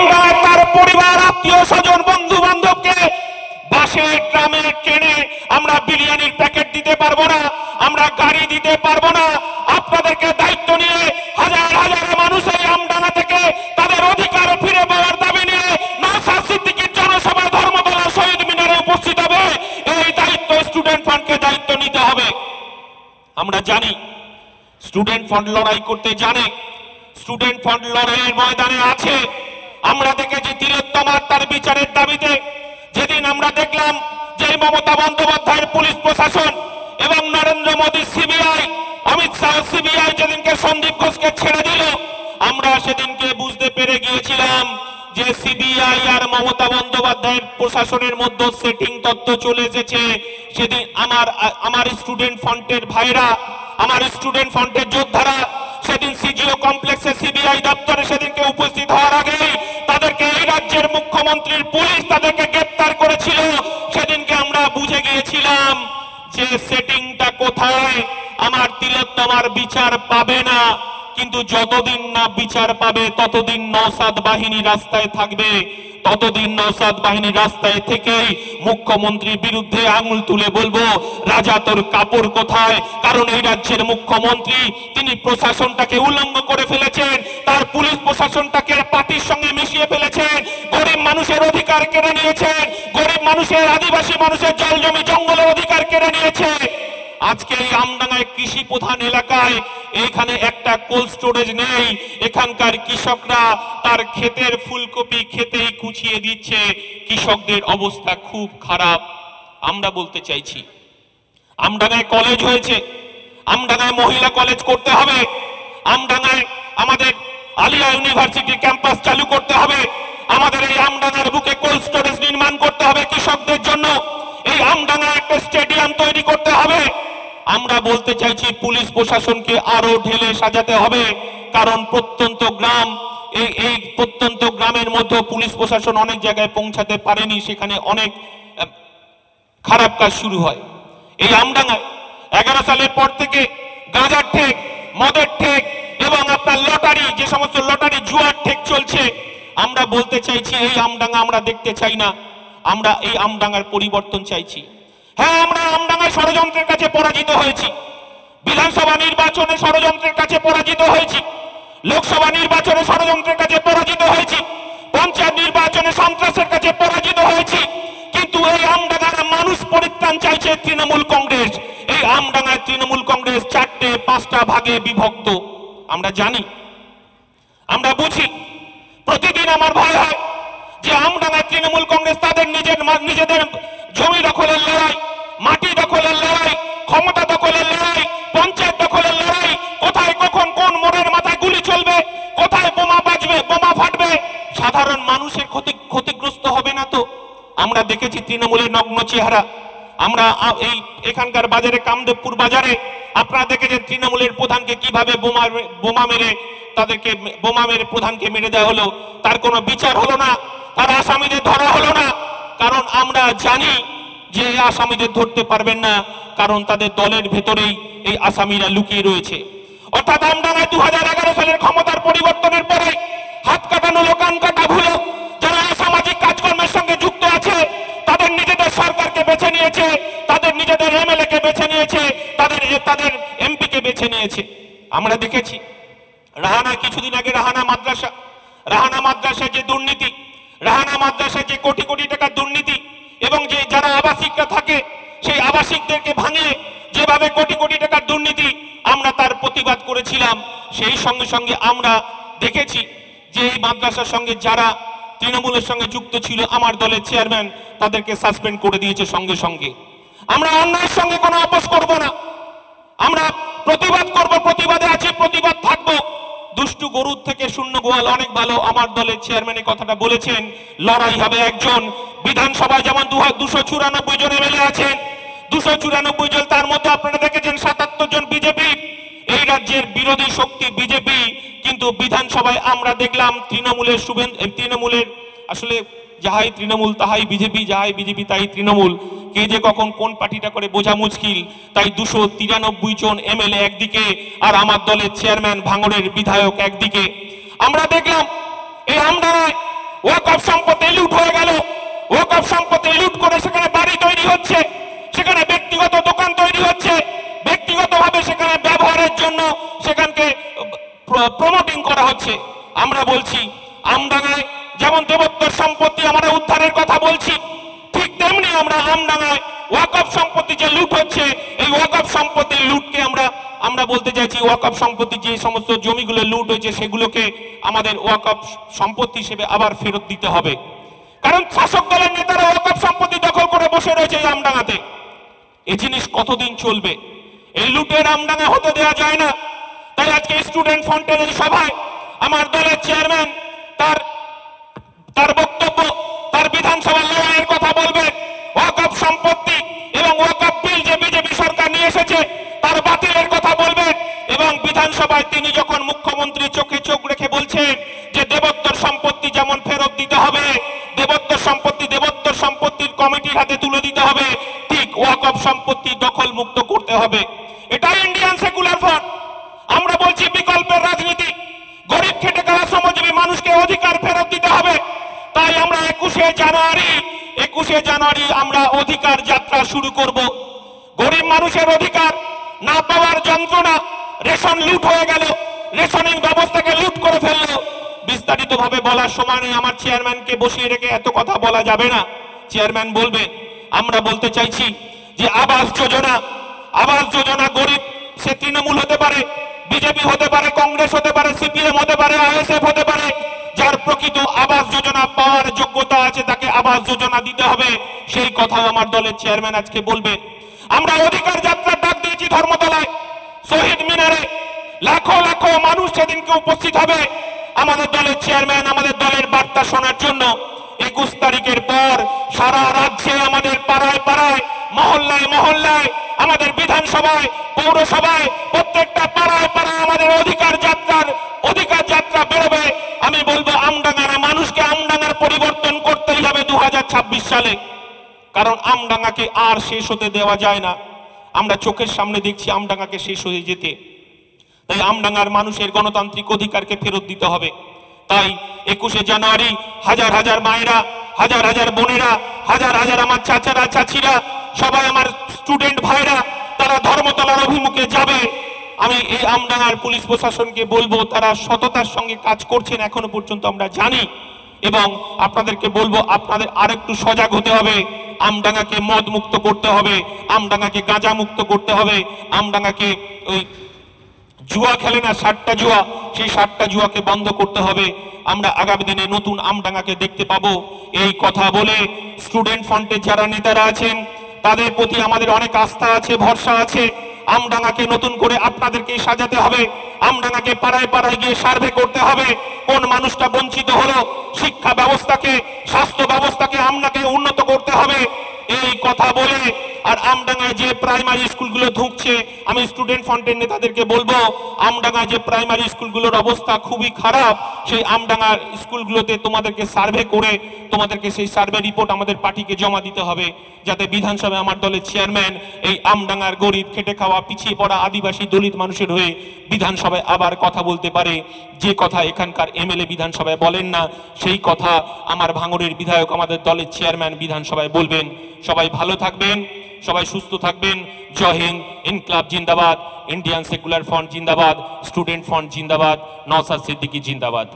আমডাঙ্গায় তার পরিবার, আত্মীয় স্বজন, বন্ধু বান্ধবকে বাসে, ট্রামে, ট্রেনে আমরা বিরিয়ানির প্যাকেট দিতে পারবো না, আমরা গাড়ি দিতে পারবো না। আপনাদেরকে দায়িত্ব নিয়ে হাজার হাজার মানুষ এই আমডাঙ্গা থেকে তাদের অধিকার ফিরে পাওয়ার দাবি নিয়ে নওশাদ সিদ্দিকীর জনসভা ধর্মতলা শহীদ মিনারে উপস্থিত হবে। এই দায়িত্ব স্টুডেন্ট ফান্ডকে দায়িত্ব নিতে হবে। আমরা জানি স্টুডেন্ট ফান্ড লড়াই করতে জানে, স্টুডেন্ট ফান্ড লড়াইয়ের ময়দানে আছে। আমরা দেখেছি তিলোত্তমার তার বিচারের দাবিতে যেদিন আমরা দেখলাম যে মমতা বন্দ্যোপাধ্যায়ের পুলিশ প্রশাসন এবং নরেন্দ্র মোদী সিবিআই, অমিত শাহ সিবিআই যেদিনকে সন্দীপ ঘোষকে ছেড়ে দিল, আমরা সেদিনকে বুঝতে পেরে গিয়েছিলাম যে সিবিআই আর মমতা বন্দ্যোপাধ্যায়ের প্রশাসনের মধ্যে সেটিং তত্ত্ব চলে এসেছে। সেদিন আমার স্টুডেন্ট ফ্রন্টের ভাইরা, আমার স্টুডেন্ট ফ্রন্টের যোদ্ধারা সেদিন সিজিও কমপ্লেক্সে সিবিআই দপ্তরে সেদিনকে উপস্থিত হওয়ার আগেই তাদেরকে এই রাজ্যের মুখ্যমন্ত্রীর পুলিশ তাদেরকে গ্রেফতার করেছিল। সেদিনকে আমরা বুঝে গিয়েছিলাম যে সেটিংটা কোথায়। আমার তিলোত্তমার বিচার পাবে না, কিন্তু যতদিন না বিচার পাবে ততদিন নওশাদ বাহিনী রাস্তায় থাকবে, ততদিন নওশাদ বাহিনী রাস্তায় থেকেই মুখ্যমন্ত্রীর বিরুদ্ধে আঙুল তুলে বলবো, রাজা তোর কাপড় কোথায়। কারণ এই রাজ্যের মুখ্যমন্ত্রী তিনি প্রশাসনটাকে উল্লঙ্ঘ করে ফেলেছেন, তার পুলিশ প্রশাসনটাকে পার্টির সঙ্গে মিশিয়ে ফেলেছেন, গরিব মানুষের অধিকার কেড়ে নিয়েছেন, গরিব মানুষের, আদিবাসী মানুষের জল জমি জঙ্গলের অধিকার কেড়ে নিয়েছে। আজকে এই আমডাঙ্গায় কৃষি প্রধান এলাকায় এখানে একটা কোল্ড স্টোরেজ নেই। এখানকার কৃষকরা তার ক্ষেতের ফুলকপি খেতেই কুচিয়ে দিচ্ছে। কৃষকদের অবস্থা খুব খারাপ। আমরা বলতে চাইছি আমডাঙ্গায় কলেজ হয়েছে, আমডাঙ্গায় মহিলা কলেজ করতে হবে, আমডাঙ্গায় আমাদের আলিয়া ইউনিভার্সিটি ক্যাম্পাস চালু করতে হবে, আমাদের এই আমডাঙ্গার বুকে কোল্ড স্টোরেজ নির্মাণ করতে হবে কৃষকদের জন্য, এই আমডাঙ্গায় একটা স্টেডিয়াম তৈরি করতে হবে। আমরা বলতে চাইছি পুলিশ প্রশাসনকে আরো ঢেলে সাজাতে হবে। কারণ প্রত্যন্ত গ্রাম, এই প্রত্যন্ত গ্রামের মধ্যে পুলিশ প্রশাসন অনেক জায়গায় পৌঁছাতে পারেনি, সেখানে অনেক খারাপ কাজ শুরু হয়। এই আমডাঙ্গায় 11 সালের পর থেকে গাঁজার ঠেক, মদের ঠেক এবং আপনার লটারি, যে সমস্ত লটারি জুয়ার ঠেক চলছে, আমরা বলতে চাইছি এই আমডাঙ্গা আমরা দেখতে চাই না। আমরা এই আমডাঙ্গার পরিবর্তন চাইছি। হ্যাঁ, আমরা আমডাঙ্গায় ষড়যন্ত্রের কাছে পরাজিত হয়েছি, বিধানসভা নির্বাচনে ষড়যন্ত্রের কাছে পরাজিত হয়েছি, লোকসভা নির্বাচনে ষড়যন্ত্রের কাছে পরাজিত হয়েছি, পঞ্চায়েত নির্বাচনে সন্ত্রাসের কাছে পরাজিত হয়েছি। কিন্তু এই আমডাঙ্গার মানুষ পরিত্রাণ চাইছে তৃণমূল কংগ্রেস। এই আমডাঙ্গায় তৃণমূল কংগ্রেস 4-5টা ভাগে বিভক্ত। আমরা জানি, আমরা বুঝি। প্রতিদিন আমার ভয় হয় যে আমডাঙ্গায় তৃণমূল কংগ্রেস তাদের নিজেদের জমি দখলের লড়াই, মাটি দখলের লড়াই, ক্ষমতা দখলের লড়াই, পঞ্চায়েত দখলের লড়াই, কোথায় কখন কোন মোড়ের মাথায় গুলি চলবে, কোথায় বোমা বাজবে, বোমা ফাটবে, সাধারণ মানুষের ক্ষতিগ্রস্ত হবে না তো? আমরা দেখেছি তৃণমূলের নগ্ন চেহারা। আমরা এখানকার বাজারে, কামদেবপুর বাজারে আপনারা দেখেছেন তৃণমূলের প্রধানকে কিভাবে বোমা মেরে তাদেরকে বোমা মেরে প্রধানকে মেরে দেওয়া হলো। তার কোনো বিচার হলো না, তার আসামিদের ধরা হলো না। কারণ আমরা জানি যে আসামিদের ধরতে পারবেন না, কারণ তাদের দলের ভেতরেই এই আসামিরা লুকিয়ে রয়েছে। অর্থাৎ আমডাঙ্গায় 2011 সালের ক্ষমতার পরিবর্তনের পরে হাত কাটানো, লোকান কাটা ভুলো যারা সামাজিক কাজকর্মের সঙ্গে যুক্ত আছে, তাদের নিজেদের সরকারকে বেছে নিয়েছে, তাদের নিজেদের এমএলএ কে বেছে নিয়েছে, তাদের এমপি কে বেছে নিয়েছে। আমরা দেখেছি রাহানা, কিছুদিন আগে রাহানা মাদ্রাসায় যে দুর্নীতি, রাহানা মাদ্রাসায় যে কোটি কোটি টাকার দুর্নীতি, এবং যে যারা আবাসিকরা থাকে সেই আবাসিকদেরকে ভাঙিয়ে যেভাবে কোটি কোটি টাকার দুর্নীতি, আমরা তার প্রতিবাদ করেছিলাম। সেই সঙ্গে সঙ্গে আমরা দেখেছি যে এই মাদ্রাসার সঙ্গে যারা তৃণমূলের সঙ্গে যুক্ত ছিল, আমার দলের চেয়ারম্যান, তাদেরকে সাসপেন্ড করে দিয়েছে সঙ্গে সঙ্গে। আমরা অন্যায়ের সঙ্গে কোনো আপোষ করব না, আমরা প্রতিবাদ করব, প্রতিবাদে আছি, প্রতিবাদ থাকবো। দুষ্টু গরুর থেকে শূন্য গোয়াল অনেক ভালো, আমার দলের চেয়ারম্যান এই কথাটা বলেছেন। লড়াই হবে একজন। বিধানসভায় যেমন 294 জন এমএলএ আছেন, 294 জন, তার মধ্যে আপনারা দেখেছেন 77 জন বিজেপি। এই রাজ্যের বিরোধী শক্তি বিজেপি, কিন্তু বিধানসভায় আমরা দেখলাম তৃণমূলের আসলে যাহাই তৃণমূল তাহাই বিজেপি, যাহাই বিজেপি তাই তৃণমূল, কে যে কখন কোন পার্টিটা করে বোঝা মুশকিল। তাই 293 জন এমএলএ একদিকে, আর আমার দলের চেয়ারম্যান ভাঙড়ের বিধায়ক একদিকে। আমরা দেখলাম এই আমডাঙ্গায় ওয়াকফ সম্পত্তি লুট হয়ে গেল। ওয়াকফ সম্পত্তি লুট করে সেখানে বাড়ি তৈরি হচ্ছে, সেখানে ব্যক্তিগত দোকান তৈরি হচ্ছে, ব্যক্তিগতভাবে সেখানে ব্যবহারের জন্য সেখানকে প্রমোটিং করা হচ্ছে। আমরা বলছি আমডাঙ্গায় যেমন দেবোত্তর সম্পত্তি আমরা উদ্ধারের কথা বলছি, ঠিক তেমনি আমরা আমডাঙ্গায় ওয়াকফ সম্পত্তি যে লুট হচ্ছে, এই ওয়াকফ সম্পত্তির লুটকে আমরা বলতে চাইছি ওয়াকফ সম্পত্তি যে সমস্ত জমিগুলো লুট হয়েছে সেগুলোকে আমাদের ওয়াকফ সম্পত্তি হিসেবে আবার ফেরত দিতে হবে। কারণ শাসক দলের নেতারা ওয়াকফ সম্পত্তি দখল করে বসে রয়েছে এই আমডাঙ্গাতে। এই জিনিস কতদিন চলবে? এই লুটের আমডাঙ্গা হতে দেওয়া যায় না। তাই আজকে স্টুডেন্ট ফ্রন্টের এই সভায় আমার দলের চেয়ারম্যান তার বক্তব্য, তার বিধানসভা লড়াইয়ের কথা বলবেন, ওয়াকফ সম্পত্তি এবং ওয়াকফ বিল যে বিজেপি সরকার নিয়ে এসেছে তার বাতিলের কথা বলবেন। এবং বিধানসভায় তিনি যখন মুখ্যমন্ত্রী চোখে চোখ রেখে বলছেন যে দেবোত্তর সম্পত্তি যেমন ফেরত দিতে হবে, দেবোত্তর সম্পত্তির কমিটির হাতে তুলে দিতে হবে, ঠিক ওয়াকফ সম্পত্তি দখল মুক্ত করতে হবে। এটাই ইন্ডিয়ান সেকুলার ফ্রন্ট। আমরা বলছি বিকল্পের রাজনীতি, গরিব খেটে খাওয়া শ্রমজীবী মানুষকে অধিকার ফেরত দিতে হবে। তাই আমরা 21শে জানুয়ারি আমরা অধিকার যাত্রা শুরু করব। গরিব মানুষের অধিকার না পাওয়ার যন্ত্রণা, রেশন লুট হয়ে গেল, রেশনিং ব্যবস্থাকে লুট করে ফেললো। বিস্তারিত ভাবে বলার সময় নেই, আমার চেয়ারম্যানকে বসিয়ে রেখে এত কথা বলা যাবে না, চেয়ারম্যান বলবে। আমরা বলতে চাইছি যে আবাস যোজনা গরিব সে তৃণমূল হতে পারে, বিজেপি হতে পারে, কংগ্রেস হতে পারে, সিপিএম হতে পারে, আইএসএফ হতে পারে, যার প্রকৃত আবাস যোজনা পাওয়ার যোগ্যতা আছে তাকে আবাস যোজনা দিতে হবে, সেই কথাও আমার দলের চেয়ারম্যান আজকে বলবে। আমরা অধিকার যাত্রার ডাক দিয়েছি ধর্মতলায়, শহীদ মিনারে লাখো লাখো মানুষ সেদিনকে উপস্থিত হবে আমাদের দলের চেয়ারম্যান আমাদের দলের বার্তা শোনার জন্য। 21 তারিখের পর সারা রাজ্যে আমাদের পাড়ায় পাড়ায়, মহল্লায় মহল্লায়, আমাদের বিধানসভায়, পৌরসভায়, প্রত্যেকটা পাড়ায় পাড়ায় আমাদের অধিকার যাত্রা বেরোবে। আমি বলবো আমডাঙ্গার মানুষকে আমডাঙ্গার পরিবর্তন করতেই হবে 2026 সালে। কারণ আমডাঙ্গাকে আর শেষ হতে দেওয়া যায় না। আমরা চোখের সামনে দেখছি আমডাঙ্গাকে শেষ হয়ে যেতে। তাই আমডাঙ্গার মানুষের গণতান্ত্রিক অধিকারকে ফেরত দিতে হবে। তাই 21শে জানুয়ারি হাজার হাজার মায়েরা, হাজার হাজার বোনেরা, হাজার হাজার আমার চাচারা চাচিরা, সবাই আমার স্টুডেন্ট ভাইরা তারা ধর্মতলার অভিমুখে যাবে। আমি এই আমডাঙ্গার পুলিশ প্রশাসনকে বলবো তারা সততার সঙ্গে কাজ করছেন এখনো পর্যন্ত আমরা জানি। এবং আপনাদেরকে বলবো আপনাদের আরেকটু সজাগ হতে হবে। আমডাঙ্গাকে মদ মুক্ত করতে হবে, আমডাঙ্গাকে গাঁজা মুক্ত করতে হবে, আমডাঙ্গাকে ওই জুয়া খেলে না 60টা জুয়া, সেই 60টা জুয়াকে বন্ধ করতে হবে। আমরা আগামী দিনে নতুন আমডাঙ্গাকে দেখতে পাবো। এই কথা বলে স্টুডেন্ট ফ্রন্টের যারা নেতারা আছেন তাদের প্রতি আমাদের অনেক আস্থা আছে, ভরসা আছে। আমডাঙ্গাকে নতুন করে আপনাদেরকে সাজাতে হবে। আমডাঙ্গাকে পাড়ায় পাড়ায় গিয়ে সার্ভে করতে হবে কোন মানুষটা বঞ্চিত হলো। শিক্ষা ব্যবস্থাকে, স্বাস্থ্য ব্যবস্থাকে আমডাঙ্গাকে উন্নত করতে হবে। এই কথা বলে আর আমডাঙ্গায় যে প্রাইমারি স্কুলগুলো ঢুকছে, আমি স্টুডেন্ট ফ্রন্টের নেতাদেরকে বলবো আমডাঙ্গায় যে প্রাইমারি স্কুলগুলোর অবস্থা খুবই খারাপ, সেই আমডাঙ্গার স্কুলগুলোতে তোমাদেরকে সার্ভে করে তোমাদেরকে সেই সার্ভে রিপোর্ট আমাদের পার্টিকে জমা দিতে হবে, যাতে বিধানসভায় আমার দলের চেয়ারম্যান এই আমডাঙ্গার গরিব খেটে খাওয়া পিছিয়ে পড়া আদিবাসী দলিত মানুষের হয়ে বিধানসভায় আবার কথা বলতে পারে। যে কথা এখানকার এমএলএ বিধানসভায় বলেন না, সেই কথা আমার ভাঙড়ের বিধায়ক আমাদের দলের চেয়ারম্যান বিধানসভায় বলবেন। সবাই ভালো থাকবেন, সবাই সুস্থ থাকবেন। জয় হিন্দ। ইনকলাব জিন্দাবাদ, ইন্ডিয়ান সেকুলার ফ্রন্ট জিন্দাবাদ, স্টুডেন্ট ফ্রন্ট জিন্দাবাদ, নওশাদ সিদ্দিকী জিন্দাবাদ।